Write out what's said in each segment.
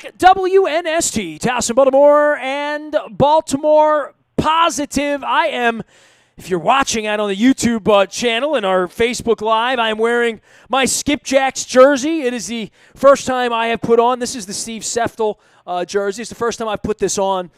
back. WNST, Towson, Baltimore, and Baltimore Positive. I am, if you're watching out on the YouTube channel and our Facebook Live, I am wearing my Skipjacks jersey. It is the first time I have put on. This is the Steve Seftel jersey. It's the first time I've put this on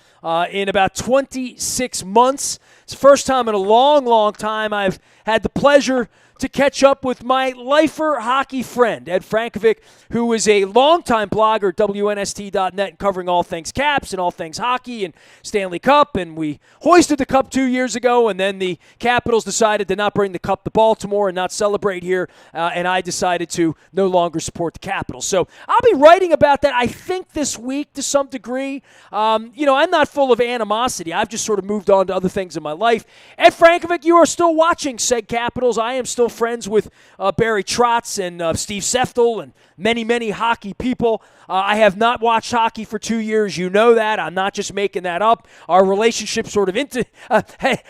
in about 26 months. It's the first time in a long, long time I've had the pleasure to catch up with my lifer hockey friend, Ed Frankovic, who is a longtime blogger at WNST.net covering all things Caps and all things hockey and Stanley Cup. And we hoisted the Cup 2 years ago, and then the Capitals decided to not bring the Cup to Baltimore and not celebrate here, and I decided to no longer support the Capitals. So I'll be writing about that, I think, this week to some degree. I'm not full of animosity. I've just sort of moved on to other things in my life. Ed Frankovic, you are still watching said Capitals. I am still friends with Barry Trotz and Steve Seftel and many, many hockey people. I have not watched hockey for 2 years. You know that. I'm not just making that up. Our relationship sort of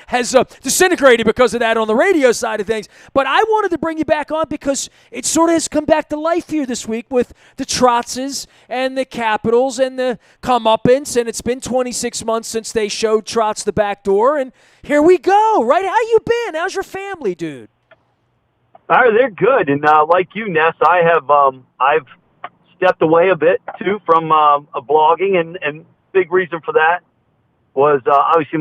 has disintegrated because of that on the radio side of things. But I wanted to bring you back on because it sort of has come back to life here this week with the Trotzes and the Capitals and the comeuppance. And it's been 26 months since they showed Trotz the back door. And here we go, right? How you been? How's your family, dude? They're good, and like you, Ness, I've stepped away a bit too from blogging, and big reason for that was obviously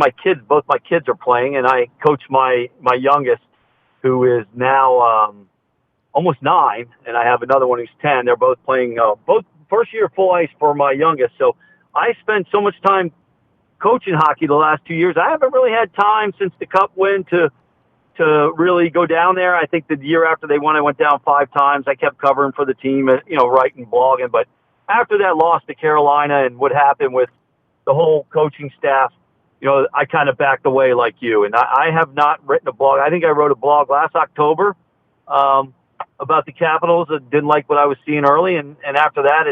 both my kids are playing, and I coach my youngest, who is now almost 9, and I have another one who's 10. They're both playing both first year full ice for my youngest, so I spent so much time coaching hockey the last 2 years. I haven't really had time since the Cup win to really go down there. I think the year after they won, I went down 5 times. I kept covering for the team, writing, blogging. But after that loss to Carolina and what happened with the whole coaching staff, I kind of backed away like you. And I have not written a blog. I think I wrote a blog last October about the Capitals. I didn't like what I was seeing early. And after that,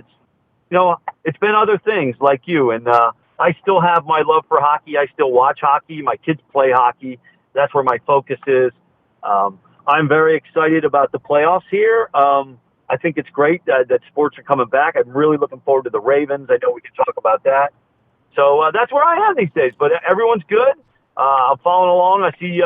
it's been other things like you. And I still have my love for hockey. I still watch hockey. My kids play hockey. That's where my focus is. I'm very excited about the playoffs here. I think it's great that sports are coming back. I'm really looking forward to the Ravens. I know we can talk about that. So that's where I am these days. But everyone's good. I'm following along. I see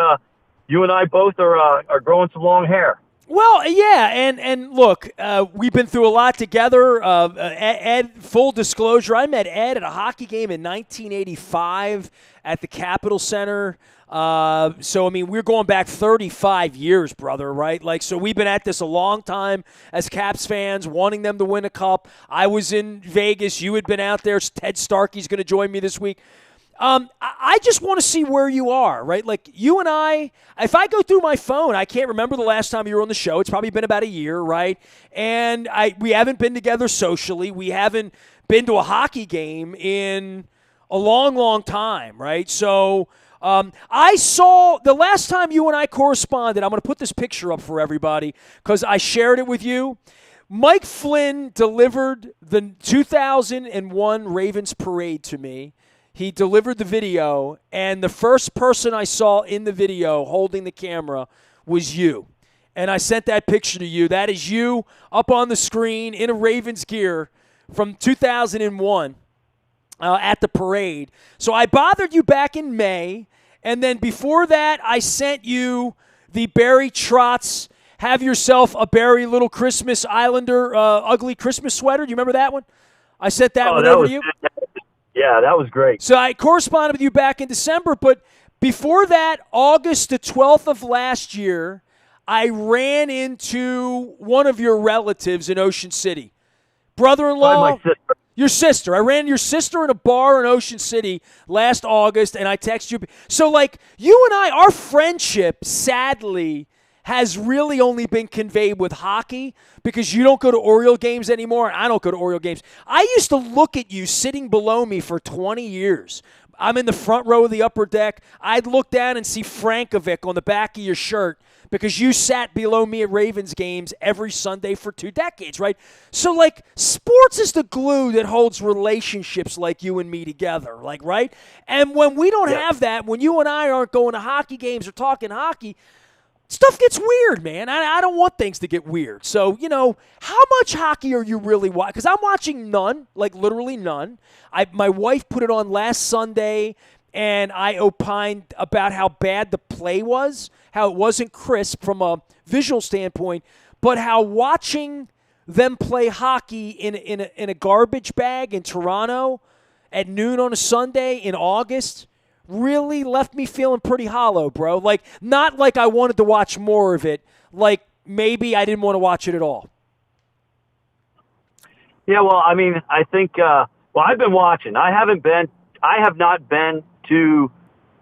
you and I both are growing some long hair. Well, yeah, and look, we've been through a lot together. Ed, full disclosure, I met Ed at a hockey game in 1985 at the Capitol Center. We're going back 35 years, brother, right? So we've been at this a long time as Caps fans, wanting them to win a cup. I was in Vegas. You had been out there. Ted Starkey's going to join me this week. I just want to see where you are, right? You and I, if I go through my phone, I can't remember the last time you were on the show. It's probably been about a year, right? And we haven't been together socially. We haven't been to a hockey game in a long, long time, right? So I saw the last time you and I corresponded, I'm going to put this picture up for everybody because I shared it with you. Mike Flynn delivered the 2001 Ravens parade to me. He delivered the video, and the first person I saw in the video holding the camera was you. And I sent that picture to you. That is you up on the screen in a Ravens gear from 2001 at the parade. So I bothered you back in May, and then before that, I sent you the Barry Trotz, have yourself a Barry Little Christmas Islander ugly Christmas sweater. Do you remember that one? I sent that one over to you. Yeah, that was great. So I corresponded with you back in December, but before that, August the 12th of last year, I ran into one of your relatives in Ocean City. Brother-in-law? My sister. Your sister. I ran your sister in a bar in Ocean City last August, and I texted you. So, you and I, our friendship, sadly, has really only been conveyed with hockey because you don't go to Oriole games anymore, and I don't go to Oriole games. I used to look at you sitting below me for 20 years. I'm in the front row of the upper deck. I'd look down and see Frankovic on the back of your shirt because you sat below me at Ravens games every Sunday for 2 decades, right? So, sports is the glue that holds relationships like you and me together, right? And when we don't have that, when you and I aren't going to hockey games or talking hockey, Stuff gets weird, man. I don't want things to get weird. So, how much hockey are you really watching? Because I'm watching none, like literally none. My wife put it on last Sunday, and I opined about how bad the play was, how it wasn't crisp from a visual standpoint, but how watching them play hockey in a garbage bag in Toronto at noon on a Sunday in August really left me feeling pretty hollow, bro. Like, not like I wanted to watch more of it. Like, maybe I didn't want to watch it at all. Yeah, well, I mean, I think, I've been watching. I have not been to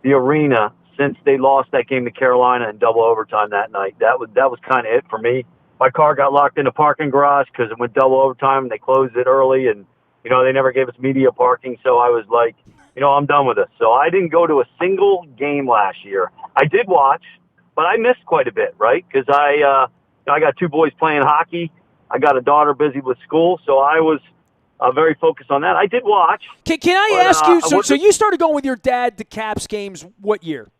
the arena since they lost that game to Carolina in double overtime that night. That was kind of it for me. My car got locked in the parking garage because it went double overtime and they closed it early, and, they never gave us media parking. So I was like, I'm done with this. So I didn't go to a single game last year. I did watch, but I missed quite a bit, right? Because I got two boys playing hockey. I got a daughter busy with school, so I was very focused on that. I did watch. Can I ask you, so you started going with your dad to Caps games what year?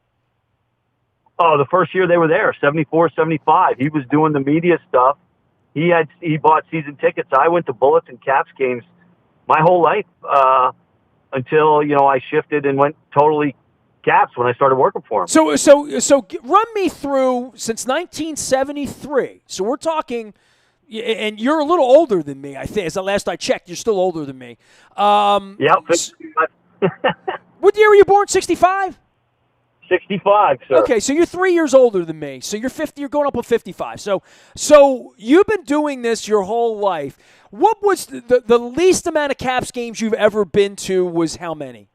Oh, the first year they were there, 74, 75. He was doing the media stuff. He bought season tickets. I went to Bullets and Caps games my whole life until, I shifted and went totally Caps when I started working for him. So run me through since 1973. So we're talking, and you're a little older than me, I think. As the last I checked, you're still older than me. Yeah. What year were you born? 65? 65, sir. Okay, so you're 3 years older than me. So you're 50. You're going up on 55. So you've been doing this your whole life. What was the least amount of Caps games you've ever been to? Was how many?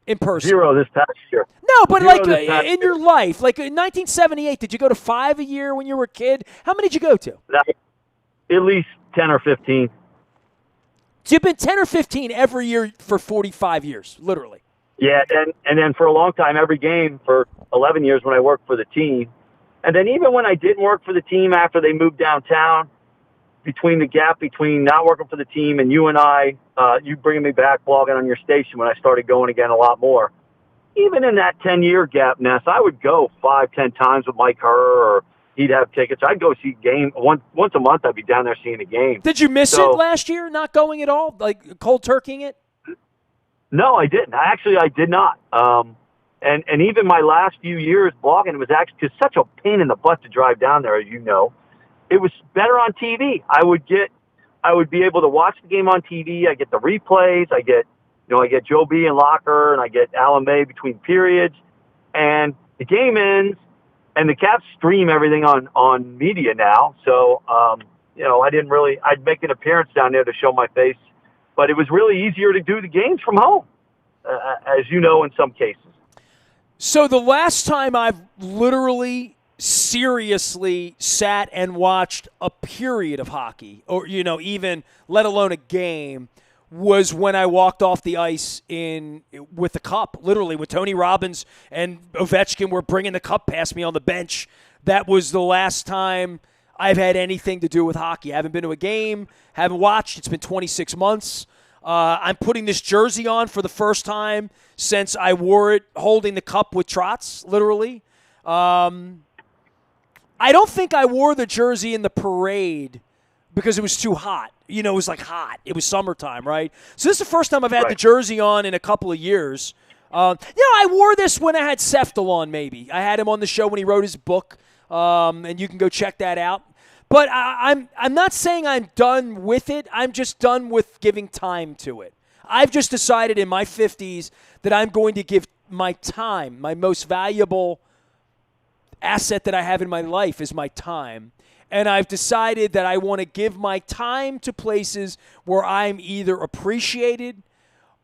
In person? 0 this past year. No, but in your life, like in 1978, did you go to 5 a year when you were a kid? How many did you go to? At least 10 or 15. So you've been 10 or 15 every year for 45 years, literally. Yeah, and then for a long time, every game for 11 years when I worked for the team. And then even when I didn't work for the team after they moved downtown, between the gap between not working for the team and you and I, you bringing me back blogging on your station when I started going again a lot more. Even in that 10-year gap, Ness, I would go 5-10 times with Mike Herr, or he'd have tickets. I'd go see a game. Once a month, I'd be down there seeing a game. Did you miss it last year, not going at all, like cold turkeying it? No, I didn't. I did not. And even my last few years blogging, it was actually such a pain in the butt to drive down there, as you know. It was better on TV. I would be able to watch the game on TV. I get the replays. I get Joe B and Locker, and I get Alan May between periods. And the game ends, and the Caps stream everything on media now. So, I'd make an appearance down there to show my face. But it was really easier to do the games from home, as you know, in some cases. So the last time I've literally seriously sat and watched a period of hockey, or, even let alone a game, was when I walked off the ice with the cup, literally, when Tony Robbins and Ovechkin were bringing the cup past me on the bench. That was the last time I've had anything to do with hockey. I haven't been to a game, haven't watched. It's been 26 months. I'm putting this jersey on for the first time since I wore it holding the cup with Trotz, literally. I don't think I wore the jersey in the parade because it was too hot. It was like hot. It was summertime, right? So this is the first time I've had the jersey on in a couple of years. I wore this when I had Seftel on, maybe. I had him on the show when he wrote his book. And you can go check that out. But I'm not saying I'm done with it. I'm just done with giving time to it. I've just decided in my 50s that I'm going to give my time, my most valuable asset that I have in my life is my time. And I've decided that I want to give my time to places where I'm either appreciated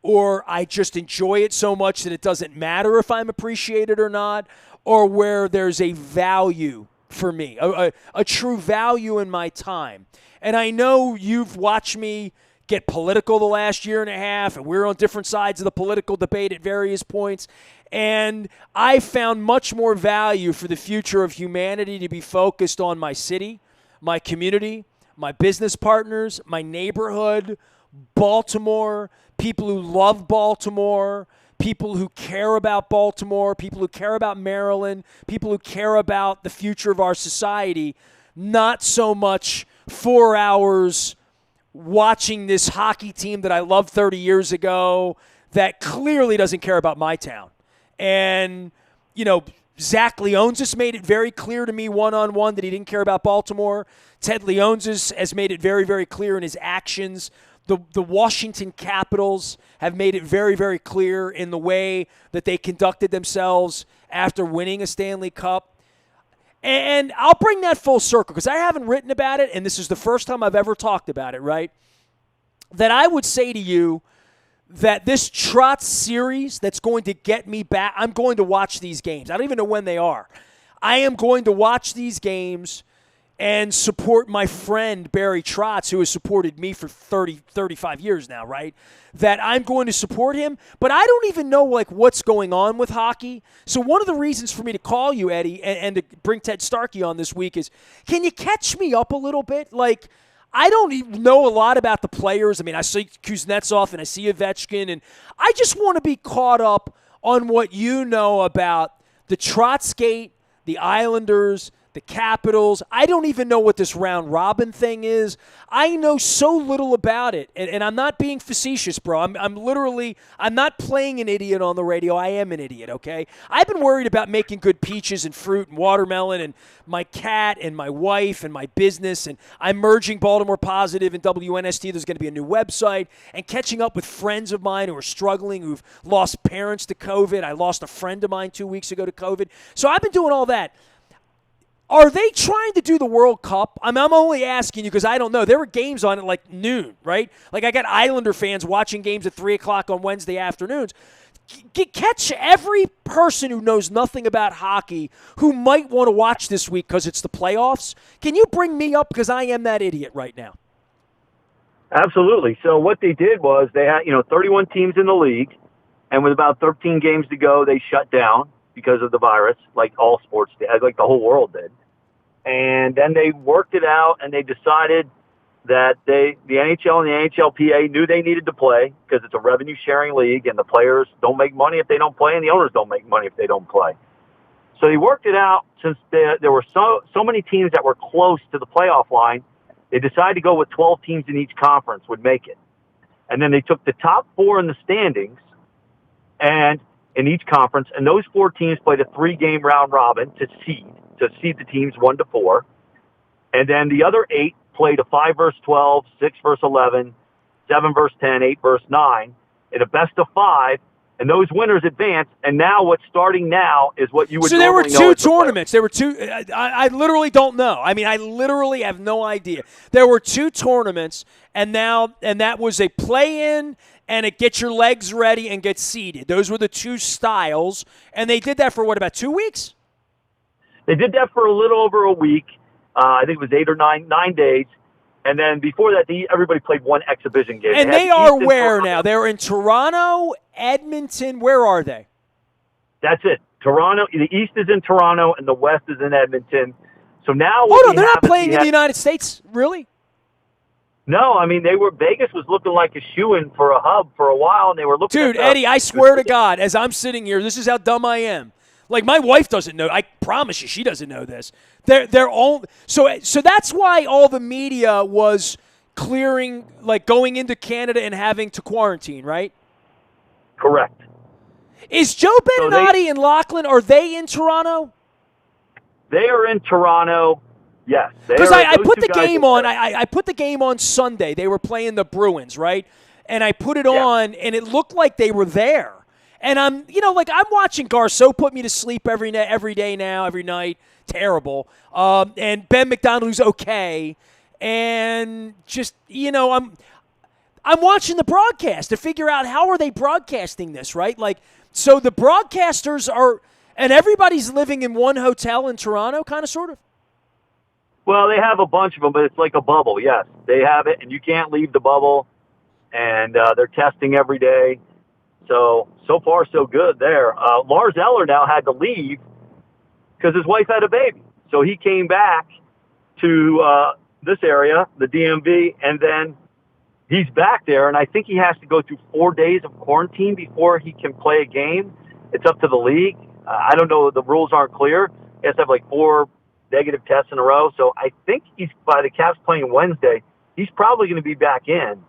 or I just enjoy it so much that it doesn't matter if I'm appreciated or not, or where there's a value for me, a true value in my time. And I know you've watched me get political the last year and a half, and we're on different sides of the political debate at various points. And I found much more value for the future of humanity to be focused on my city, my community, my business partners, my neighborhood, Baltimore, people who love Baltimore, people who care about Baltimore, people who care about Maryland, people who care about the future of our society, not so much 4 hours watching this hockey team that I loved 30 years ago that clearly doesn't care about my town. And, Zach Leonsis made it very clear to me one-on-one that he didn't care about Baltimore. Ted Leonsis has made it very, very clear in his actions. The Washington Capitals have made it very, very clear in the way that they conducted themselves after winning a Stanley Cup. And I'll bring that full circle because I haven't written about it, and this is the first time I've ever talked about it, right? That I would say to you that this Trotz series that's going to get me back, I'm going to watch these games. I don't even know when they are. I am going to watch these games and support my friend Barry Trotz, who has supported me for 35 years now, right? That I'm going to support him, but I don't even know what's going on with hockey. So one of the reasons for me to call you, Eddie, and to bring Ted Starkey on this week is, can you catch me up a little bit? I don't even know a lot about the players. I mean, I see Kuznetsov and I see Ovechkin, and I just want to be caught up on what you know about the Trotzgate, the Islanders, the Capitals. I don't even know what this round robin thing is. I know so little about it, and I'm not being facetious, bro. I'm not playing an idiot on the radio. I am an idiot, okay? I've been worried about making good peaches and fruit and watermelon and my cat and my wife and my business, and I'm merging Baltimore Positive and WNST. There's going to be a new website, and catching up with friends of mine who are struggling, who've lost parents to COVID. I lost a friend of mine 2 weeks ago to COVID. So I've been doing all that. Are they trying to do the World Cup? I'm only asking you because I don't know. There were games on at noon, right? I got Islander fans watching games at 3 o'clock on Wednesday afternoons. Catch every person who knows nothing about hockey who might want to watch this week because it's the playoffs. Can you bring me up because I am that idiot right now? Absolutely. So what they did was they had 31 teams in the league, and with about 13 games to go, they shut down because of the virus, like all sports did, like the whole world did. And then they worked it out, and they decided that the NHL and the NHLPA knew they needed to play because it's a revenue-sharing league, and the players don't make money if they don't play, and the owners don't make money if they don't play. So they worked it out since there were so many teams that were close to the playoff line. They decided to go with 12 teams in each conference would make it. And then they took the top 4 in the standings and in each conference, and those 4 teams played a 3-game round robin to seed the teams 1 to 4. And then the other 8 played a 5 versus 12, 6 versus 11, 7 versus 10, 8 versus 9 in a best of 5. And those winners advance. And now what's starting now is what you would normally know. So there were 2 tournaments. There were 2. I literally don't know. I mean, I literally have no idea. There were 2 tournaments, and that was a play-in and a get your legs ready and get seeded. Those were the 2 styles, and they did that for about 2 weeks? They did that for a little over a week. I think it was 8 or 9 days. And then before that, everybody played 1 exhibition game. And they are where now? They're in Toronto, Edmonton. Where are they? That's it. Toronto. The East is in Toronto, and the West is in Edmonton. So now, hold on, they're not playing in the United States, really? No, I mean Vegas was looking like a shoo-in for a hub for a while, and they were looking. Dude, Eddie, I swear to God, as I'm sitting here, this is how dumb I am. My wife doesn't know. I promise you, she doesn't know this. They're all so that's why all the media was clearing, going into Canada and having to quarantine, right? Correct. Is Joe Beninati and Lachlan, are they in Toronto? They are in Toronto. Yes. Because I put the game on. I put the game on Sunday. They were playing the Bruins, right? And I put it on, and it looked like they were there. And I'm watching Garceau put me to sleep every day now, every night. Terrible. And Ben McDonald, who's okay. And just, I'm watching the broadcast to figure out how are they broadcasting this, right? So the broadcasters are, and everybody's living in one hotel in Toronto, kind of, sort of? Well, they have a bunch of them, but it's like a bubble, yes. They have it, and you can't leave the bubble. And they're testing every day. So far, so good there. Lars Eller now had to leave because his wife had a baby. So he came back to this area, the DMV, and then he's back there, and I think he has to go through 4 days of quarantine before he can play a game. It's up to the league. I don't know. The rules aren't clear. He has to have like 4 negative tests in a row. So I think by the Caps playing Wednesday, he's probably going to be back in.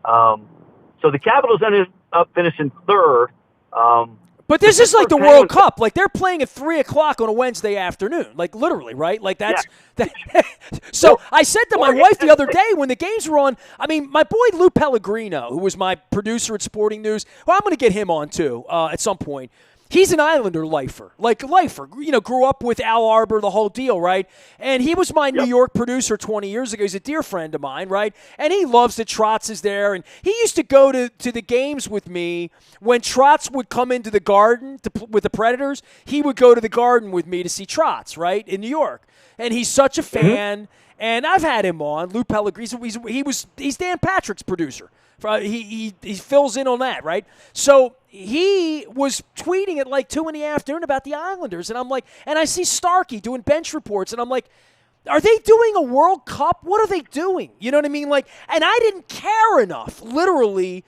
So the Capitals ended up finishing third. But this is like the World Cup. Like, they're playing at 3 o'clock on a Wednesday afternoon. Like, literally, right? Like, that's So I said to my wife the other day when the games were on, I mean, my boy Lou Pellegrino, who was my producer at Sporting News, well, I'm going to get him on, too, at some point. He's an Islander lifer, grew up with Al Arbor, the whole deal, right? And he was my New York producer 20 years ago. He's a dear friend of mine, right? And he loves that Trotz is there. And he used to go to the games with me. When Trotz would come into the Garden with the Predators, he would go to the Garden with me to see Trotz, right, in New York. And he's such a fan. Mm-hmm. And I've had him on, Lou Pellegrino. He's Dan Patrick's producer. He fills in on that, right? So he was tweeting at like 2 in the afternoon about the Islanders, and I'm like, and I see Starkey doing bench reports, and I'm like, are they doing a World Cup? What are they doing? You know what I mean? Like, and I didn't care enough, literally,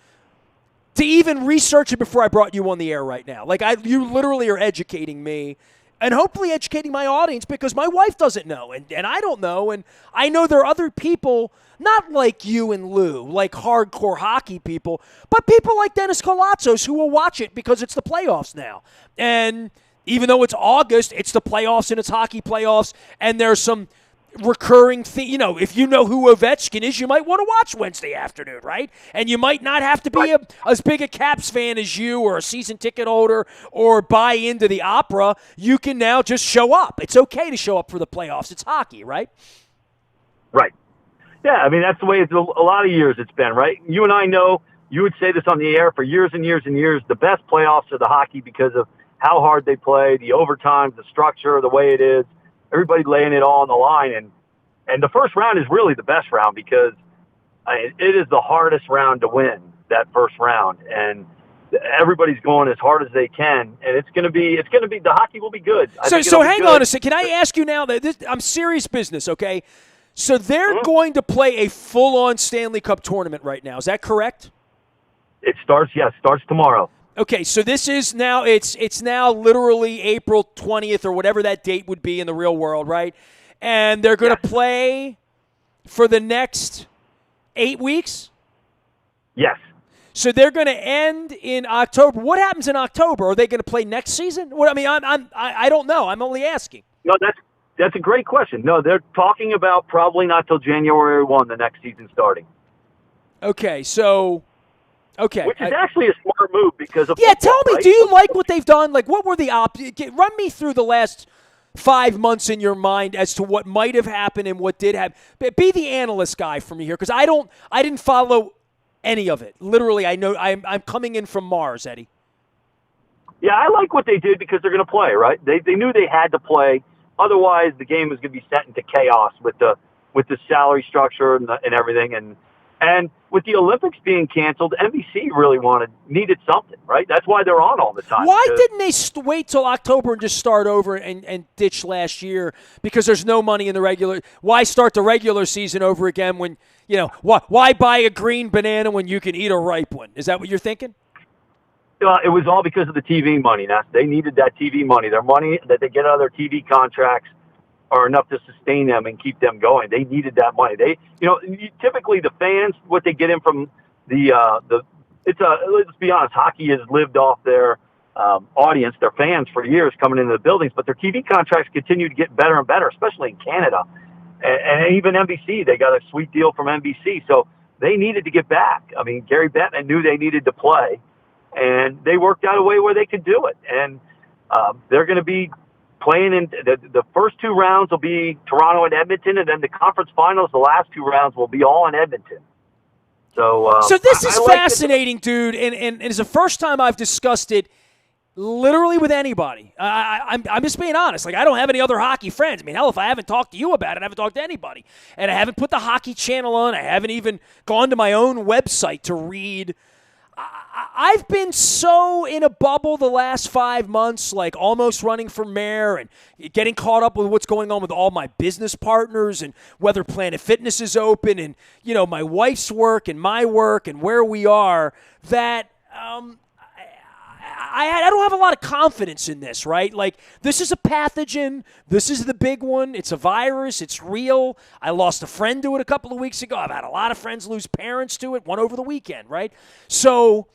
to even research it before I brought you on the air right now. Like, you literally are educating me. And hopefully educating my audience, because my wife doesn't know, and I don't know, and I know there are other people, not like you and Lou, like hardcore hockey people, but people like Dennis Colazzos who will watch it because it's the playoffs now. And even though it's August, it's the playoffs and it's hockey playoffs, and there's some recurring thing. You know, if you know who Ovechkin is, you might want to watch Wednesday afternoon, right? And you might not have to be as big a Caps fan as you, or a season ticket holder, or buy into the opera. You can now just show up. It's okay to show up for the playoffs. It's hockey, right? Right. Yeah, I mean, that's the way it's a lot of years it's been, right? You and I know, you would say this on the air for years and years and years, the best playoffs are the hockey because of how hard they play, the overtime, the structure, the way it is. Everybody laying it all on the line, and the first round is really the best round because it is the hardest round to win, that first round, and everybody's going as hard as they can, and it's going to be the hockey will be good. So hang on a second. Can I ask you now that I'm serious business, okay? So they're going to play a full-on Stanley Cup tournament right now. Is that correct? It starts tomorrow. Okay, so this is now it's now literally April 20th or whatever that date would be in the real world, right? And they're going to play for the next 8 weeks? Yes. So they're going to end in October. What happens in October? Are they going to play next season? Well, I mean, I don't know. I'm only asking. No, that's a great question. No, they're talking about probably not till January 1, the next season starting. Okay, so... Okay. Which is actually a smart move because of football, tell me, right? do you like what they've done? Like, what were the run me through the last 5 months in your mind as to what might have happened and what did happen. Be the analyst guy for me here, because I didn't follow any of it. Literally, I know I'm coming in from Mars, Eddie. Yeah, I like what they did because they're going to play, right? They knew they had to play. Otherwise, the game was going to be set into chaos with the salary structure and everything. And with the Olympics being canceled, NBC really needed something, right? That's why they're on all the time. Why didn't they wait till October and just start over and ditch last year? Because there's no money in the regular. Why start the regular season over again when, why buy a green banana when you can eat a ripe one? Is that what you're thinking? It was all because of the TV money. Now, they needed that TV money. Their money that they get out of their TV contracts are enough to sustain them and keep them going. They needed that money. Typically the fans, what they get in from let's be honest, hockey has lived off their audience, their fans for years coming into the buildings, but their TV contracts continue to get better and better, especially in Canada. And even NBC, they got a sweet deal from NBC. So they needed to get back. I mean, Gary Bettman knew they needed to play, and they worked out a way where they could do it. And they're going to be playing in the first 2 rounds will be Toronto and Edmonton, and then the conference finals, the last 2 rounds will be all in Edmonton. So this is fascinating, dude, and it's the first time I've discussed it literally with anybody. I'm just being honest. Like, I don't have any other hockey friends. I mean, hell, if I haven't talked to you about it, I haven't talked to anybody. And I haven't put the Hockey Channel on. I haven't even gone to my own website to read. I've been so in a bubble the last 5 months, like almost running for mayor and getting caught up with what's going on with all my business partners and whether Planet Fitness is open and, my wife's work and my work and where we are, that I don't have a lot of confidence in this, right? Like, this is a pathogen. This is the big one. It's a virus. It's real. I lost a friend to it a couple of weeks ago. I've had a lot of friends lose parents to it, one over the weekend, right? So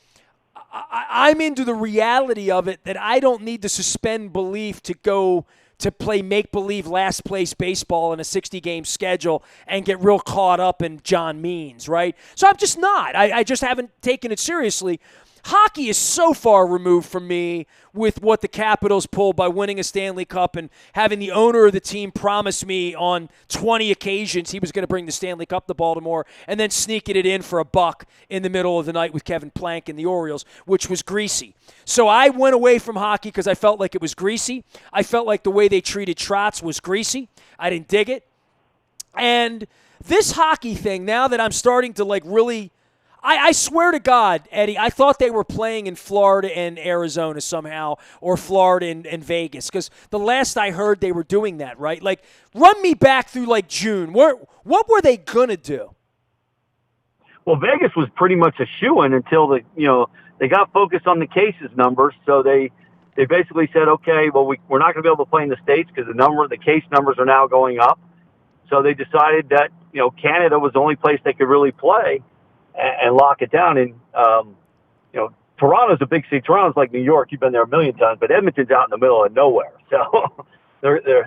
I'm into the reality of it that I don't need to suspend belief to go to play make-believe last-place baseball in a 60-game schedule and get real caught up in John Means, right? So I'm just not. I just haven't taken it seriously. Hockey is so far removed from me with what the Capitals pulled by winning a Stanley Cup and having the owner of the team promise me on 20 occasions he was going to bring the Stanley Cup to Baltimore and then sneaking it in for a buck in the middle of the night with Kevin Plank and the Orioles, which was greasy. So I went away from hockey because I felt like it was greasy. I felt like the way they treated Trotz was greasy. I didn't dig it. And this hockey thing, now that I'm starting to really – I swear to God, Eddie, I thought they were playing in Florida and Arizona somehow, or Florida and Vegas, because the last I heard they were doing that, right? Like, run me back through June. What were they gonna do? Well, Vegas was pretty much a shoo-in until they got focused on the cases numbers, so they basically said, okay, well we're not going to be able to play in the States because the case numbers are now going up. So they decided that Canada was the only place they could really play and lock it down. And, Toronto's a big city. Toronto's like New York. You've been there a million times, but Edmonton's out in the middle of nowhere. So they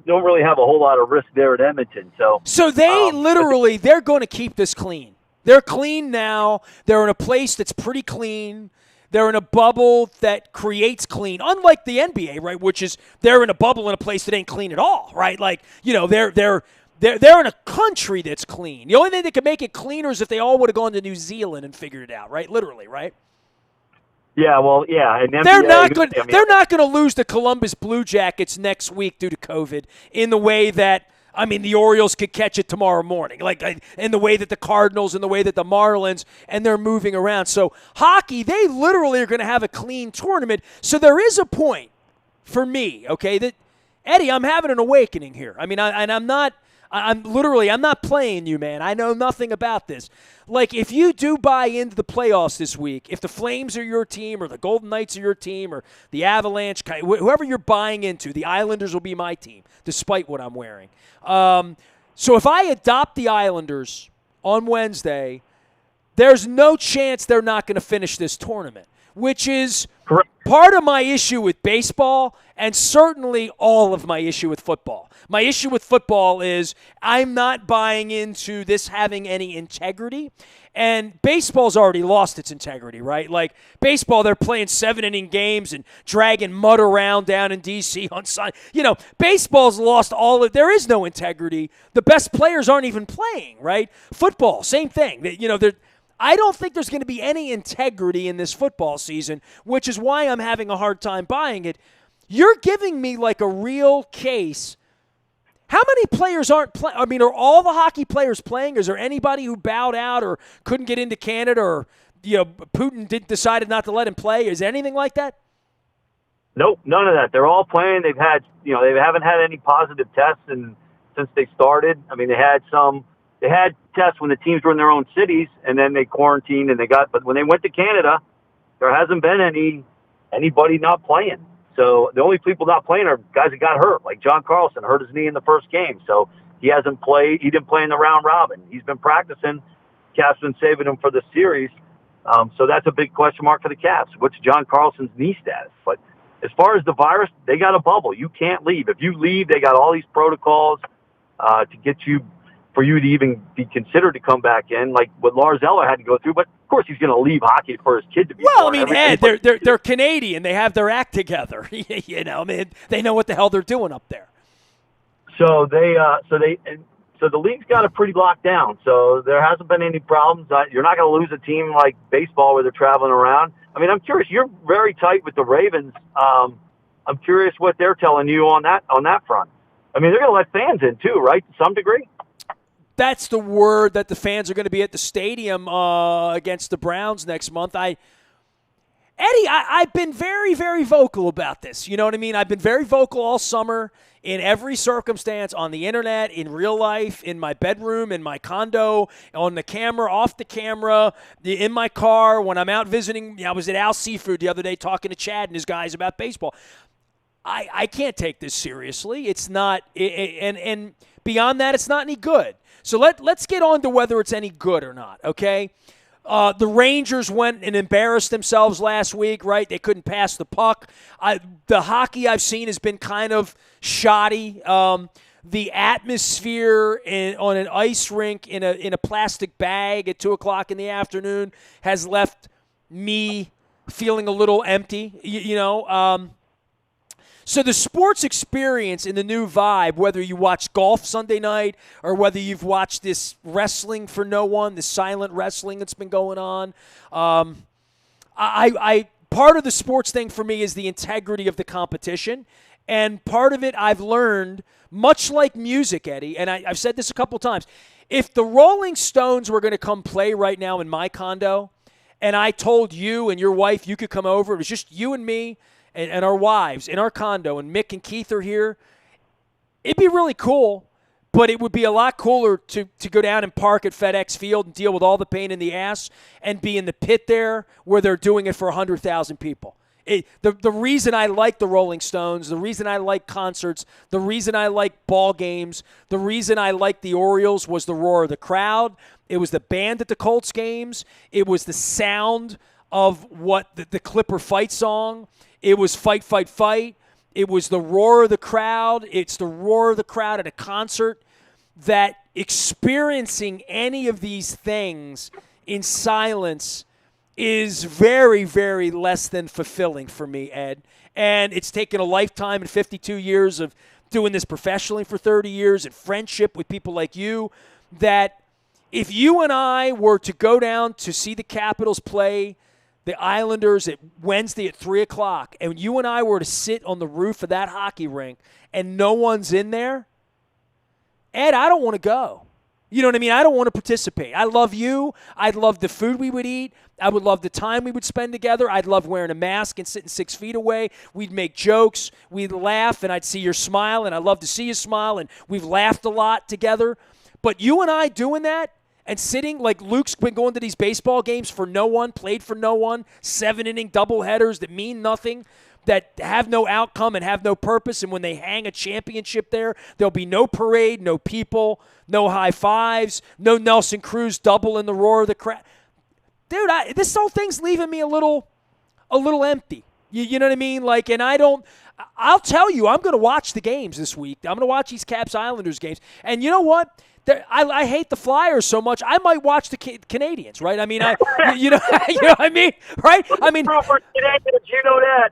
don't really have a whole lot of risk there at Edmonton. So they they're going to keep this clean. They're clean now. They're in a place that's pretty clean. They're in a bubble that creates clean, unlike the NBA, right? Which is they're in a bubble in a place that ain't clean at all, right? They're in a country that's clean. The only thing that could make it cleaner is if they all would have gone to New Zealand and figured it out, right? Literally, right? Yeah, well, yeah. And they're not going to lose the Columbus Blue Jackets next week due to COVID in the way that, the Orioles could catch it tomorrow morning, in the way that the Cardinals and the way that the Marlins, and they're moving around. So hockey, they literally are going to have a clean tournament. So there is a point for me, okay, that, Eddie, I'm having an awakening here. I'm not playing you, man. I know nothing about this. If you do buy into the playoffs this week, if the Flames are your team or the Golden Knights are your team or the Avalanche, whoever you're buying into, the Islanders will be my team, despite what I'm wearing. So if I adopt the Islanders on Wednesday, there's no chance they're not going to finish this tournament, which is correct. Part of my issue with baseball and certainly all of my issue with football. My issue with football is I'm not buying into this having any integrity. And baseball's already lost its integrity, right? Baseball, they're playing 7-inning games and dragging mud around down in D.C. on Sunday. Baseball's lost there is no integrity. The best players aren't even playing, right? Football, same thing. I don't think there's going to be any integrity in this football season, which is why I'm having a hard time buying it. You're giving me a real case. How many players aren't playing? Are all the hockey players playing? Is there anybody who bowed out or couldn't get into Canada or, Putin decided not to let him play? Is there anything like that? Nope, none of that. They're all playing. They've had, they haven't had any positive tests since they started. They had tests when the teams were in their own cities, and then they quarantined but when they went to Canada, there hasn't been anybody not playing. So the only people not playing are guys that got hurt, like John Carlson hurt his knee in the first game. So he hasn't played. He didn't play in the round robin. He's been practicing. Caps been saving him for the series. So that's a big question mark for the Caps. What's John Carlson's knee status? But as far as the virus, they got a bubble. You can't leave. If you leave, they got all these protocols to get you, for you to even be considered to come back in, like what Lars Eller had to go through. But of course, he's going to leave hockey for his kid to be born. Ed, they're Canadian. They have their act together. They know what the hell they're doing up there. So the league's got it pretty locked down. So there hasn't been any problems. You're not going to lose a team like baseball where they're traveling around. I'm curious. You're very tight with the Ravens. I'm curious what they're telling you on that front. They're going to let fans in too, right? To some degree. That's the word that the fans are going to be at the stadium against the Browns next month. Eddie, I've been very, very vocal about this. You know what I mean? I've been very vocal all summer in every circumstance, on the internet, in real life, in my bedroom, in my condo, on the camera, off the camera, in my car, when I'm out visiting. I was at Al Seafood the other day talking to Chad and his guys about baseball. I can't take this seriously. It's not, and beyond that, it's not any good. So let's get on to whether it's any good or not, okay? The Rangers went and embarrassed themselves last week, right? They couldn't pass the puck. The hockey I've seen has been kind of shoddy. The atmosphere on an ice rink in a plastic bag at 2 o'clock in the afternoon has left me feeling a little empty, So the sports experience in the new vibe, whether you watch golf Sunday night or whether you've watched this wrestling for no one, this silent wrestling that's been going on, I part of the sports thing for me is the integrity of the competition. And part of it I've learned, much like music, Eddie, and I've said this a couple times, if the Rolling Stones were going to come play right now in my condo, and I told you and your wife you could come over, it was just you and me, and our wives in our condo, and Mick and Keith are here, it'd be really cool, but it would be a lot cooler to go down and park at FedEx Field and deal with all the pain in the ass and be in the pit there where they're doing it for 100,000 people. The reason I like the Rolling Stones, the reason I like concerts, the reason I like ball games, the reason I like the Orioles was the roar of the crowd. It was the band at the Colts games. It was the sound of what the Clipper fight song. It was Fight, Fight, Fight. It was the roar of the crowd. It's the roar of the crowd at a concert. That experiencing any of these things in silence is very, very less than fulfilling for me, Ed. And it's taken a lifetime and 52 years of doing this professionally for 30 years and friendship with people like you, that if you and I were to go down to see the Capitals play the Islanders at Wednesday at 3 o'clock, and you and I were to sit on the roof of that hockey rink and no one's in there, Ed, I don't want to go. You know what I mean? I don't want to participate. I love you. I'd love the food we would eat. I would love the time we would spend together. I'd love wearing a mask and sitting 6 feet away. We'd make jokes. We'd laugh, and I'd see your smile, and I'd love to see you smile, and we've laughed a lot together. But you and I doing that, and sitting like Luke's been going to these baseball games for no one, played for no one, 7-inning doubleheaders that mean nothing, that have no outcome and have no purpose. And when they hang a championship there, there'll be no parade, no people, no high fives, no Nelson Cruz double in the roar of the crowd. Dude, this whole thing's leaving me a little empty. You know what I mean? I'll tell you, I'm going to watch the games this week. I'm going to watch these Caps Islanders games. And you know what? I hate the Flyers so much. I might watch the Canadians, right? I mean, you know what I mean, right? I mean, Canadians, you know that.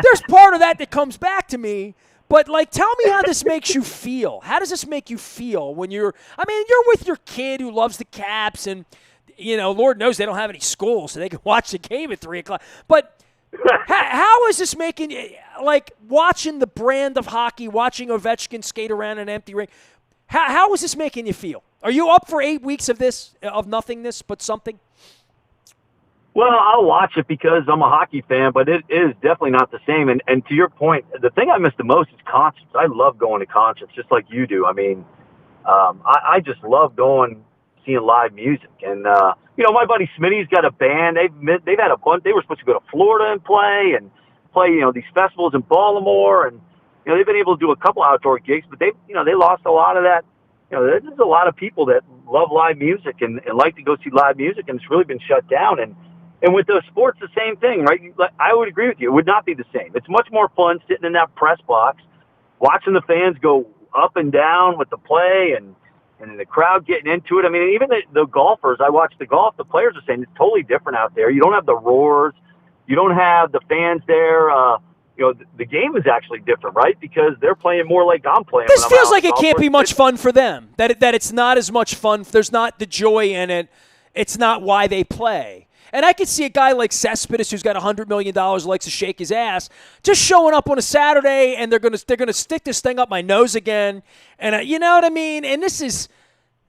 There's part of that comes back to me. But tell me how this makes you feel. How does this make you feel when you're with your kid who loves the Caps, and Lord knows they don't have any school, so they can watch the game at 3 o'clock. But how is this making you watching the brand of hockey, watching Ovechkin skate around an empty rink? How is this making you feel? Are you up for 8 weeks of this, of nothingness but something? Well, I'll watch it because I'm a hockey fan, but it is definitely not the same. And to your point, the thing I miss the most is concerts. I love going to concerts just like you do. I mean, I just love seeing live music. And, my buddy Smitty's got a band. They've had a bunch. They were supposed to go to Florida and play these festivals in Baltimore, and they've been able to do a couple outdoor gigs, but they lost a lot of that. There's a lot of people that love live music and like to go see live music, and it's really been shut down. And with the sports, the same thing, right? I would agree with you. It would not be the same. It's much more fun sitting in that press box, watching the fans go up and down with the play, and the crowd getting into it. I mean, even the golfers, I watch the golf, the players are saying it's totally different out there. You don't have the roars. You don't have the fans there. The game is actually different, right? Because they're playing more like I'm playing. This feels like it can't be much fun for them. That it's not as much fun. There's not the joy in it. It's not why they play. And I could see a guy like Cespedes, who's got $100 million, likes to shake his ass, just showing up on a Saturday, and they're gonna stick this thing up my nose again. And you know what I mean? And this is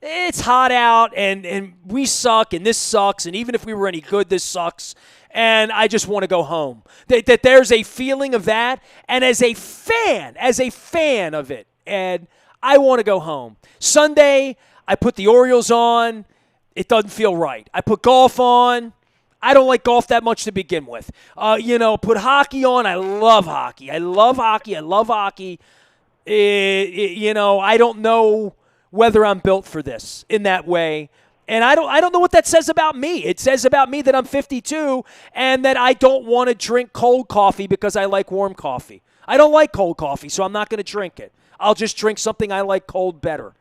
it's hot out and we suck and this sucks, and even if we were any good, this sucks, and I just want to go home. That there's a feeling of that, and as a fan of it, and I want to go home. Sunday, I put the Orioles on. It doesn't feel right. I put golf on. I don't like golf that much to begin with. Put hockey on. I love hockey. I don't know whether I'm built for this in that way. And I don't know what that says about me. It says about me that I'm 52 and that I don't want to drink cold coffee because I like warm coffee. I don't like cold coffee, so I'm not going to drink it. I'll just drink something I like cold better.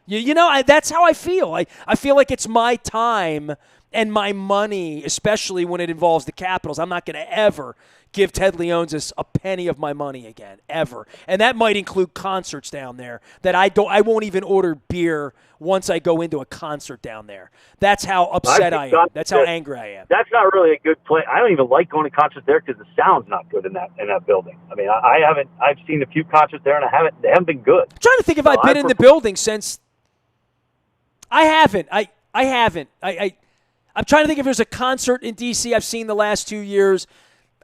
That's how I feel. I feel like it's my time and my money, especially when it involves the Capitals. I'm not going to ever give Ted Leonsis a penny of my money again, ever. And that might include concerts down there that I won't even order beer once I go into a concert down there. That's how upset I am. That's how angry I am. That's not really a good play. I don't even like going to concerts there because the sound's not good in that building. I mean, I've seen a few concerts there and they haven't been good. I'm trying to think if I've been in the building since. I haven't. I haven't. I'm trying to think if there's a concert in D.C. I've seen the last 2 years.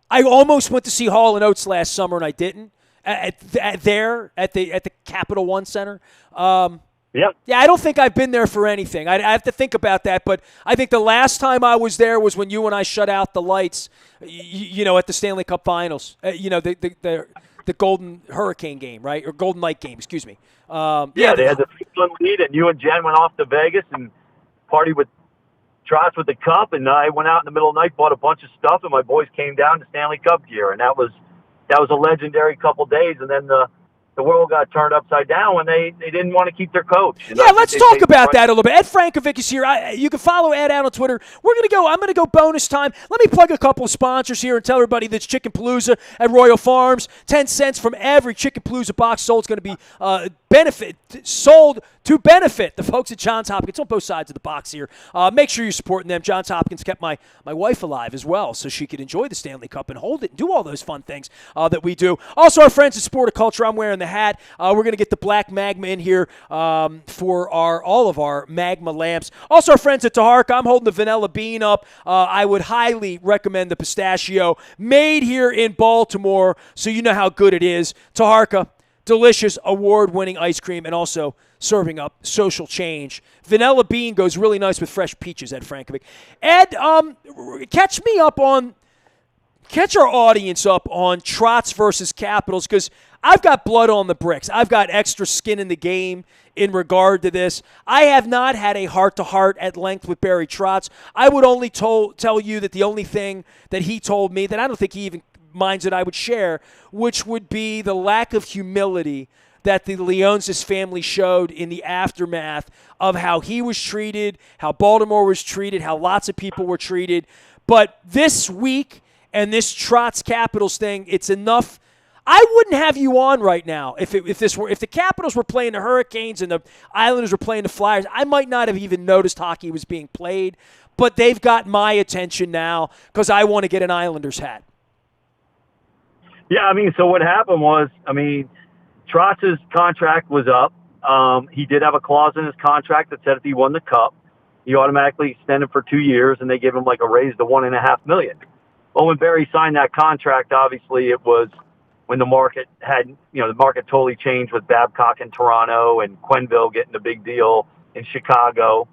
I almost went to see Hall & Oates last summer, and I didn't. At the Capital One Center. Yeah, I don't think I've been there for anything. I have to think about that, but I think the last time I was there was when you and I shut out the lights, at the Stanley Cup Finals. The Golden Hurricane game, right? Or Golden Light game, excuse me. They had the 3-1 lead, and you and Jen went off to Vegas and partied with Trotz with the cup, and I went out in the middle of the night, bought a bunch of stuff, and my boys came down to Stanley Cup gear, and that was a legendary couple days. And then the world got turned upside down when they didn't want to keep their coach. Let's talk about that a little bit. Ed Frankovic is here. You can follow Ed out on Twitter. I'm going to go bonus time. Let me plug a couple of sponsors here and tell everybody that's Chicken Palooza at Royal Farms. 10 cents from every Chicken Palooza box sold is going to be sold to benefit the folks at Johns Hopkins on both sides of the box here. Make sure you're supporting them. Johns Hopkins kept my wife alive as well so she could enjoy the Stanley Cup and hold it and do all those fun things that we do. Also, our friends at Sporticulture. I'm wearing the hat. We're going to get the black magma in here for all of our magma lamps. Also, our friends at Taharka. I'm holding the vanilla bean up. I would highly recommend the pistachio made here in Baltimore so you know how good it is. Taharka. Delicious, award-winning ice cream, and also serving up social change. Vanilla bean goes really nice with fresh peaches, Ed Frankovic. Ed, catch our audience up on Trotz versus Capitals, because I've got blood on the bricks. I've got extra skin in the game in regard to this. I have not had a heart-to-heart at length with Barry Trotz. I would only tell you that the only thing that he told me that I don't think he even minds that I would share, which would be the lack of humility that the Leonsis family showed in the aftermath of how he was treated, how Baltimore was treated, how lots of people were treated. But this week and this Trotz Capitals thing, it's enough. I wouldn't have you on right now if the Capitals were playing the Hurricanes and the Islanders were playing the Flyers. I might not have even noticed hockey was being played, but they've got my attention now because I want to get an Islanders hat. Yeah, so what happened was, Trotz's contract was up. He did have a clause in his contract that said if he won the Cup, he automatically extended for 2 years, and they gave him a raise to $1.5 million. Well, when Barry signed that contract, obviously it was when the market the market totally changed with Babcock in Toronto and Quenneville getting a big deal in Chicago.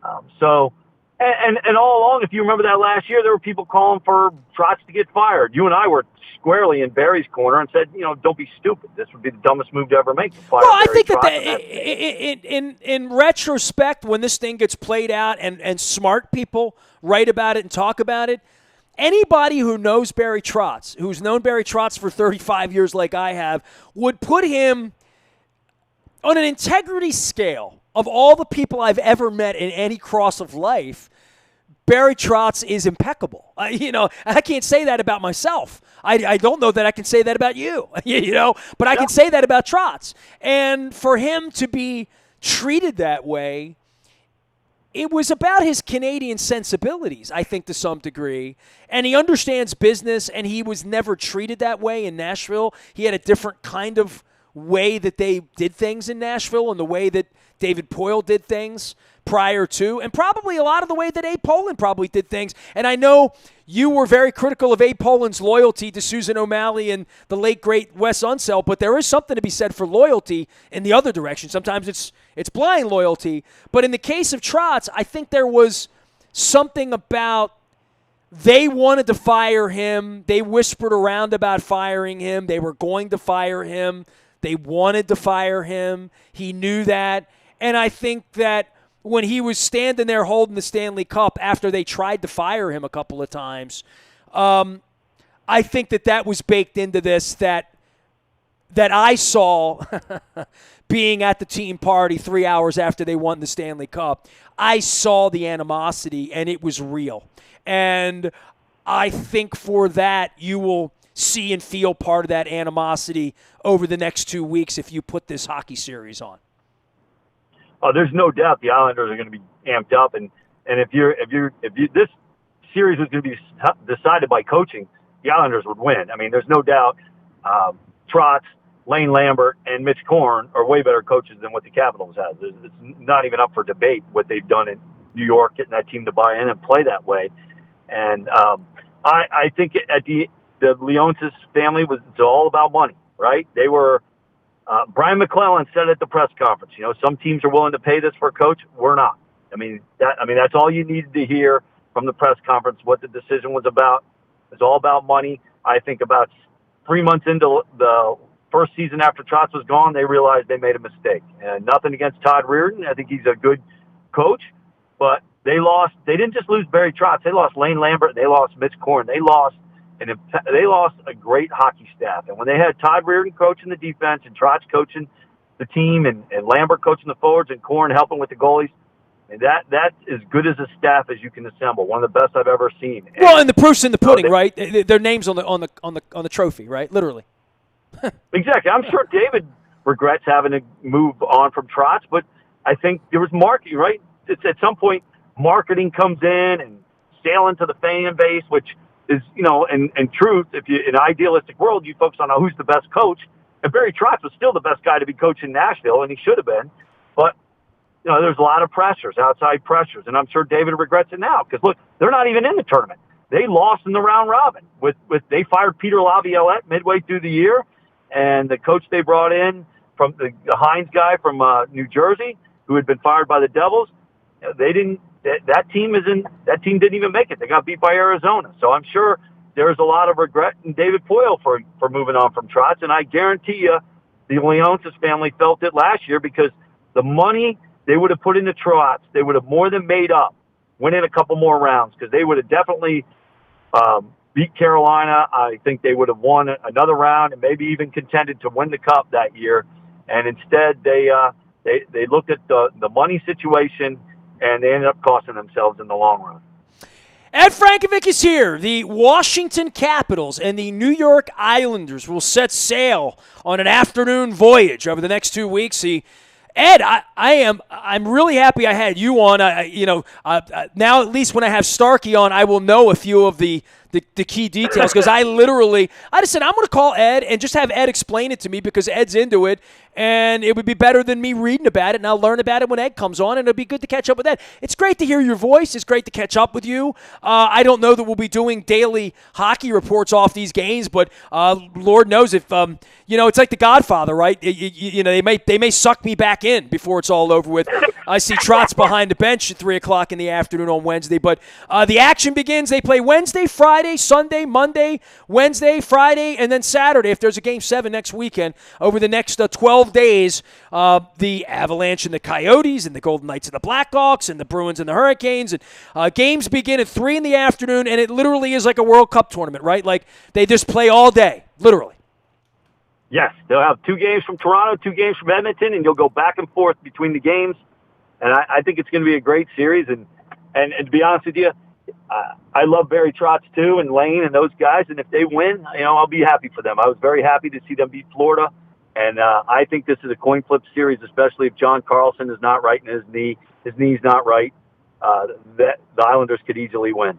And all along, if you remember that last year, there were people calling for Trotz to get fired. You and I were squarely in Barry's corner and said, don't be stupid. This would be the dumbest move to ever make. Well, I think that in retrospect, when this thing gets played out and smart people write about it and talk about it, anybody who knows Barry Trotz, who's known Barry Trotz for 35 years like I have, would put him on an integrity scale of all the people I've ever met in any cross of life. Barry Trotz is impeccable. I can't say that about myself. I don't know that I can say that about you, but I can say that about Trotz. And for him to be treated that way, it was about his Canadian sensibilities, I think, to some degree. And he understands business, and he was never treated that way in Nashville. He had a different kind of way that they did things in Nashville and the way that David Poyle did things prior to, and probably a lot of the way that Abe Poland probably did things. And I know you were very critical of Abe Poland's loyalty to Susan O'Malley and the late, great Wes Unseld, but there is something to be said for loyalty in the other direction. Sometimes it's blind loyalty. But in the case of Trotz, I think there was something about they wanted to fire him. They whispered around about firing him. They were going to fire him. They wanted to fire him. He knew that. And I think that when he was standing there holding the Stanley Cup after they tried to fire him a couple of times, I think that was baked into this that I saw being at the team party 3 hours after they won the Stanley Cup. I saw the animosity, and it was real. And I think for that, you will see and feel part of that animosity over the next 2 weeks if you put this hockey series on. Oh, there's no doubt the Islanders are going to be amped up, and if this series was going to be decided by coaching, the Islanders would win. I mean, there's no doubt. Trotz, Lane Lambert, and Mitch Korn are way better coaches than what the Capitals have. It's not even up for debate what they've done in New York, getting that team to buy in and play that way. And I think at the Leonsis family it's all about money, right? They were. Brian McClellan said at the press conference, some teams are willing to pay this for a coach. We're not. I mean, that's all you needed to hear from the press conference, what the decision was about. It's all about money. I think about 3 months into the first season after Trotz was gone, they realized they made a mistake. And nothing against Todd Reardon. I think he's a good coach, but they lost. They didn't just lose Barry Trotz. They lost Lane Lambert. They lost Mitch Korn. They lost a great hockey staff. And when they had Todd Reardon coaching the defense and Trotz coaching the team and Lambert coaching the forwards and Korn helping with the goalies, and that's as good as a staff as you can assemble. One of the best I've ever seen. And the proof's in the pudding, right? Their names on the trophy, right? Literally. Exactly. I'm sure David regrets having to move on from Trotz, but I think there was marketing, right? It's at some point marketing comes in and sailing to the fan base, which is, in truth, if you in an idealistic world, you focus on who's the best coach. And Barry Trotz was still the best guy to be coaching Nashville, and he should have been. But, there's a lot of pressures, outside pressures, and I'm sure David regrets it now. Because, look, they're not even in the tournament. They lost in the round robin. They fired Peter Laviolette midway through the year, and the coach they brought in from the Hines guy from New Jersey, who had been fired by the Devils, they didn't. That team didn't even make it. They got beat by Arizona. So I'm sure there's a lot of regret in David Poyle for moving on from Trotz. And I guarantee you the Leonsis family felt it last year because the money they would have put into Trotz, they would have more than made up, winning a couple more rounds because they would have definitely beat Carolina. I think they would have won another round and maybe even contended to win the Cup that year. And instead they looked at the money situation, and they ended up costing themselves in the long run. Ed Frankovic is here. The Washington Capitals and the New York Islanders will set sail on an afternoon voyage over the next 2 weeks. Ed, I'm really happy I had you on. Now at least when I have Starkey on, I will know a few of the key details because I just said I'm going to call Ed and just have Ed explain it to me because Ed's into it, and it would be better than me reading about it, and I'll learn about it when Ed comes on, and it'll be good to catch up with Ed. It's great to hear your voice. It's great to catch up with you. I don't know that we'll be doing daily hockey reports off these games, but Lord knows if it's like The Godfather, right? They may suck me back in before it's all over with. I see Trotz behind the bench at 3:00 in the afternoon on Wednesday, but the action begins. They play Wednesday, Friday, Sunday, Monday, Wednesday, Friday, and then Saturday if there's a Game 7 next weekend. Over the next 12 days, the Avalanche and the Coyotes and the Golden Knights and the Blackhawks and the Bruins and the Hurricanes. And games begin at 3 in the afternoon, and it literally is like a World Cup tournament, right? Like they just play all day, literally. Yes, they'll have 2 games from Toronto, 2 games from Edmonton, and you'll go back and forth between the games. And I think it's going to be a great series. And to be honest with you, I love Barry Trotz too, and Lane and those guys. And if they win, I'll be happy for them. I was very happy to see them beat Florida, and I think this is a coin flip series, especially if John Carlson is not right and his knee's not right. That the Islanders could easily win.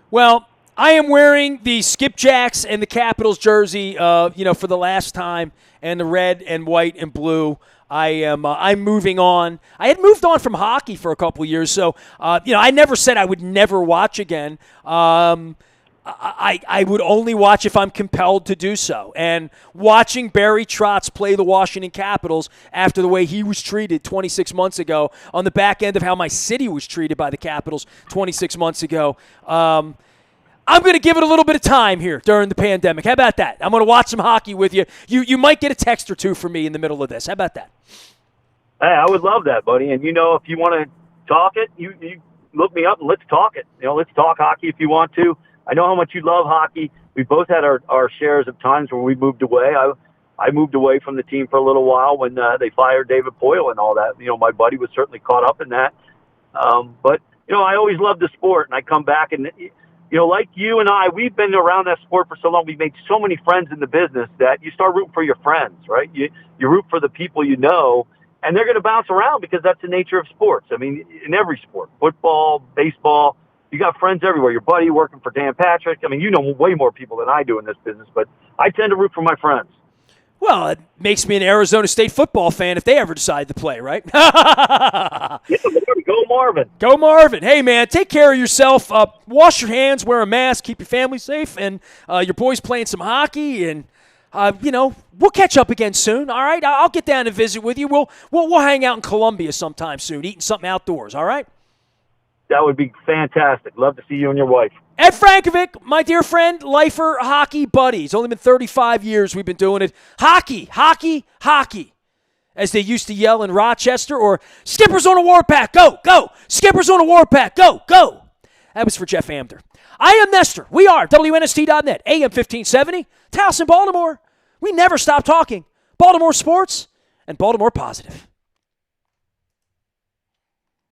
Well, I am wearing the Skipjacks and the Capitals jersey, for the last time, and the red and white and blue. I'm moving on. I had moved on from hockey for a couple of years, so I never said I would never watch again. I would only watch if I'm compelled to do so. And watching Barry Trotz play the Washington Capitals after the way he was treated 26 months ago, on the back end of how my city was treated by the Capitals 26 months ago, I'm going to give it a little bit of time here during the pandemic. How about that? I'm going to watch some hockey with you. You might get a text or two from me in the middle of this. How about that? Hey, I would love that, buddy. And, if you want to talk it, you look me up and let's talk it. Let's talk hockey if you want to. I know how much you love hockey. We both had our shares of times where we moved away. I moved away from the team for a little while when they fired David Poyle and all that. My buddy was certainly caught up in that. But I always loved the sport, and I come back and, like you and I, we've been around that sport for so long. We've made so many friends in the business that you start rooting for your friends, right? You root for the people you know, and they're going to bounce around because that's the nature of sports. I mean, in every sport, football, baseball, you got friends everywhere. Your buddy working for Dan Patrick. I mean, you know way more people than I do in this business, but I tend to root for my friends. Well, it makes me an Arizona State football fan if they ever decide to play, right? Yeah, go Marvin. Go Marvin. Hey, man, take care of yourself. Wash your hands, wear a mask, keep your family safe, and your boys playing some hockey, and we'll catch up again soon. All right, I'll get down and visit with you. We'll hang out in Columbia sometime soon, eating something outdoors. All right. That would be fantastic. Love to see you and your wife. Ed Frankovic, my dear friend, lifer, hockey buddy. It's only been 35 years we've been doing it. Hockey, hockey, hockey, as they used to yell in Rochester, or Skippers on a Warpath, go, go. Skippers on a Warpath, go, go. That was for Jeff Amder. I am Nestor. We are WNST.net, AM 1570, Towson, Baltimore. We never stop talking Baltimore sports and Baltimore positive.